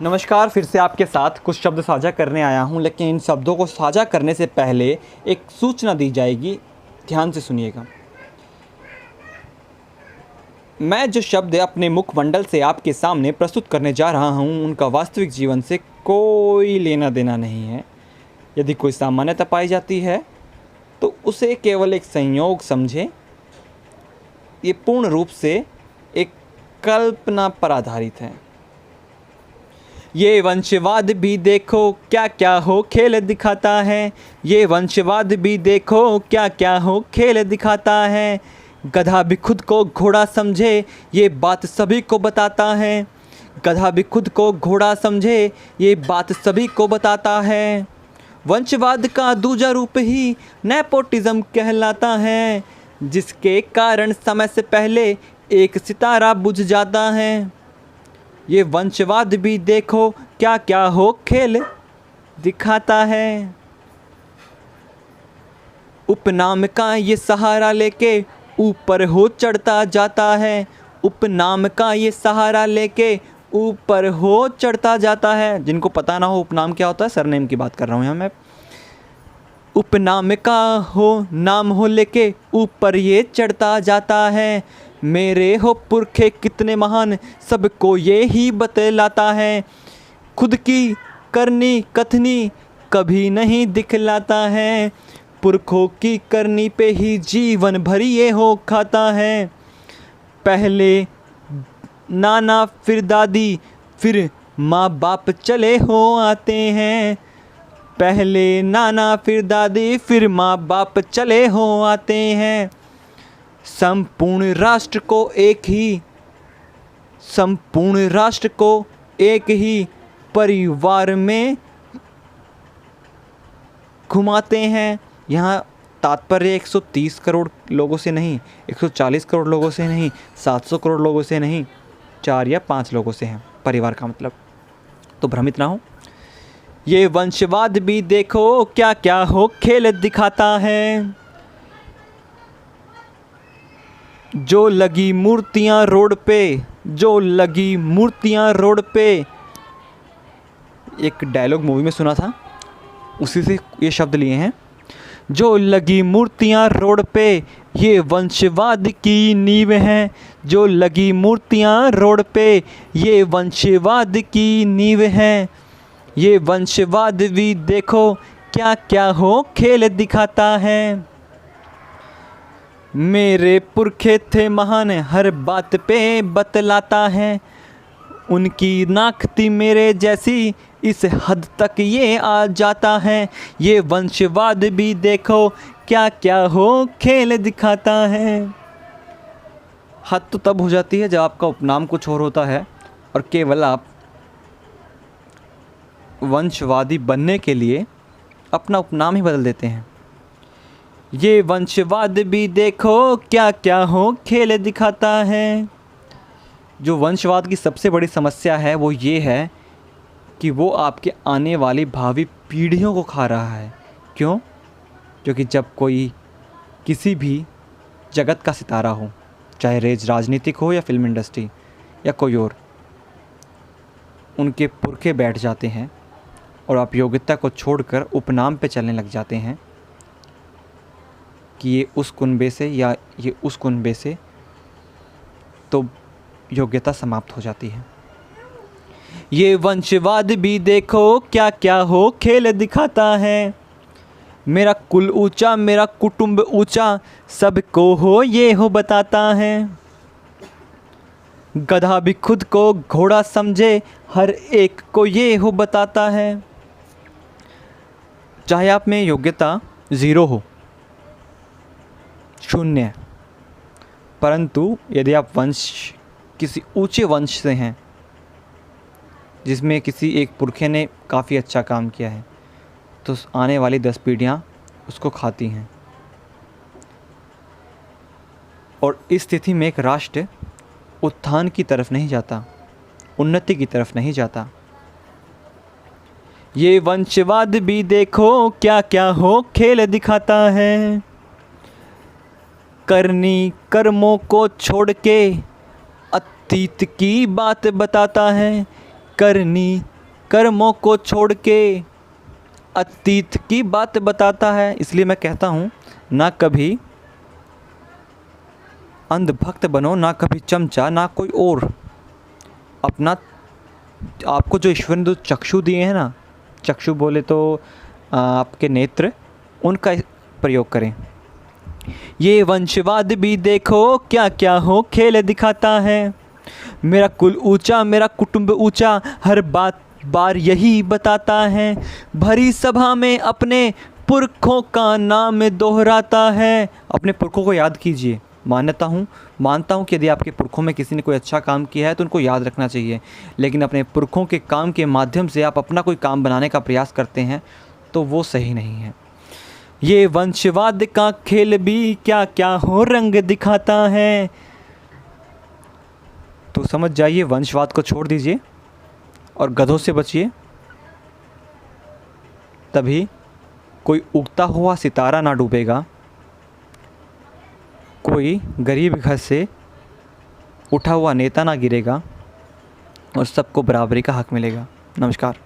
नमस्कार, फिर से आपके साथ कुछ शब्द साझा करने आया हूं, लेकिन इन शब्दों को साझा करने से पहले एक सूचना दी जाएगी। ध्यान से सुनिएगा। मैं जो शब्द अपने मुखमंडल से आपके सामने प्रस्तुत करने जा रहा हूं, उनका वास्तविक जीवन से कोई लेना देना नहीं है। यदि कोई सामान्यता पाई जाती है तो उसे केवल एक संयोग समझें। ये पूर्ण रूप से एक कल्पना पर आधारित है। ये वंशवाद भी देखो क्या क्या हो खेल दिखाता है। ये वंशवाद भी देखो क्या क्या हो खेल दिखाता है। गधा भी खुद को घोड़ा समझे, ये बात सभी को बताता है। गधा भी खुद को घोड़ा समझे, ये बात सभी को बताता है। वंशवाद का दूजा रूप ही नेपोटिज्म कहलाता है, जिसके कारण समय से पहले एक सितारा बुझ जाता है। ये वंशवाद भी देखो क्या क्या हो खेल दिखाता है। उपनाम का ये सहारा लेके ऊपर हो चढ़ता जाता है। उपनाम का ये सहारा लेके ऊपर हो चढ़ता जाता है। जिनको पता ना हो उपनाम क्या होता है, सरनेम की बात कर रहा हूँ यहाँ मैं। उपनाम का हो नाम हो लेके ऊपर ये चढ़ता जाता है। मेरे हो पुरखे कितने महान, सबको ये ही बतलाता है। खुद की करनी कथनी कभी नहीं दिखलाता है। पुरखों की करनी पे ही जीवन भर ये हो खाता है। पहले नाना फिर दादी फिर माँ बाप चले हो आते हैं। पहले नाना फिर दादी फिर माँ बाप चले हो आते हैं। संपूर्ण राष्ट्र को एक ही परिवार में घुमाते हैं। यहाँ तात्पर्य 130 करोड़ लोगों से नहीं, 140 करोड़ लोगों से नहीं, 700 करोड़ लोगों से नहीं, 4 या 5 लोगों से है परिवार का मतलब। तो भ्रमित ना हो। ये वंशवाद भी देखो क्या क्या हो खेल दिखाता है। जो लगी मूर्तियाँ रोड पे, एक डायलॉग मूवी में सुना था, उसी से ये शब्द लिए हैं। जो लगी मूर्तियाँ रोड पे, ये वंशवाद की नींव है। जो लगी मूर्तियाँ रोड पे, ये वंशवाद की नींव है। ये वंशवाद भी देखो क्या क्या हो खेल दिखाता है। मेरे पुरखे थे महान, हर बात पे बतलाता है। उनकी नाक थी मेरे जैसी, इस हद तक ये आ जाता है। ये वंशवाद भी देखो क्या क्या हो खेल दिखाता है। हद तो तब हो जाती है जब आपका उपनाम कुछ और होता है और केवल आप वंशवादी बनने के लिए अपना उपनाम ही बदल देते हैं। ये वंशवाद भी देखो क्या क्या हो खेल दिखाता है। जो वंशवाद की सबसे बड़ी समस्या है वो ये है कि वो आपके आने वाली भावी पीढ़ियों को खा रहा है। क्यों? क्योंकि जब कोई किसी भी जगत का सितारा हो, चाहे राजनीतिक हो या फिल्म इंडस्ट्री या कोई और, उनके पुरखे बैठ जाते हैं और आप योग्यता को छोड़कर उपनाम पे चलने लग जाते हैं कि ये उस कुनबे से या ये उस कुनबे से, तो योग्यता समाप्त हो जाती है। ये वंशवाद भी देखो क्या क्या हो खेल दिखाता है। मेरा कुल ऊंचा मेरा कुटुंब ऊंचा, सबको हो ये हो बताता है। गधा भी खुद को घोड़ा समझे, हर एक को ये हो बताता है। चाहे आप में योग्यता 0 हो, 0, परंतु यदि आप किसी ऊंचे वंश से हैं जिसमें किसी एक पुरखे ने काफ़ी अच्छा काम किया है, तो आने वाली 10 पीढ़ियाँ उसको खाती हैं। और इस स्थिति में एक राष्ट्र उत्थान की तरफ नहीं जाता, उन्नति की तरफ नहीं जाता। ये वंशवाद भी देखो क्या क्या हो खेल दिखाता है। करनी कर्मों को छोड़ के अतीत की बात बताता है। करनी कर्मों को छोड़ के अतीत की बात बताता है। इसलिए मैं कहता हूँ, ना कभी अंधभक्त बनो, ना कभी चमचा, ना कोई और। अपना आपको जो ईश्वर ने जो चक्षु दिए हैं ना, चक्षु बोले तो आपके नेत्र, उनका प्रयोग करें। ये वंशवाद भी देखो क्या क्या हो खेल दिखाता है। मेरा कुल ऊंचा, मेरा कुटुंब ऊंचा, हर बार यही बताता है। भरी सभा में अपने पुरखों का नाम दोहराता है। अपने पुरखों को याद कीजिए। मानता हूँ कि यदि आपके पुरखों में किसी ने कोई अच्छा काम किया है तो उनको याद रखना चाहिए, लेकिन अपने पुरखों के काम के माध्यम से आप अपना कोई काम बनाने का प्रयास करते हैं तो वो सही नहीं है। ये वंशवाद का खेल भी क्या क्या हो रंग दिखाता है। तो समझ जाइए, वंशवाद को छोड़ दीजिए और गधों से बचिए, तभी कोई उगता हुआ सितारा ना डूबेगा, कोई गरीब घर से उठा हुआ नेता ना गिरेगा और सबको बराबरी का हक मिलेगा। नमस्कार।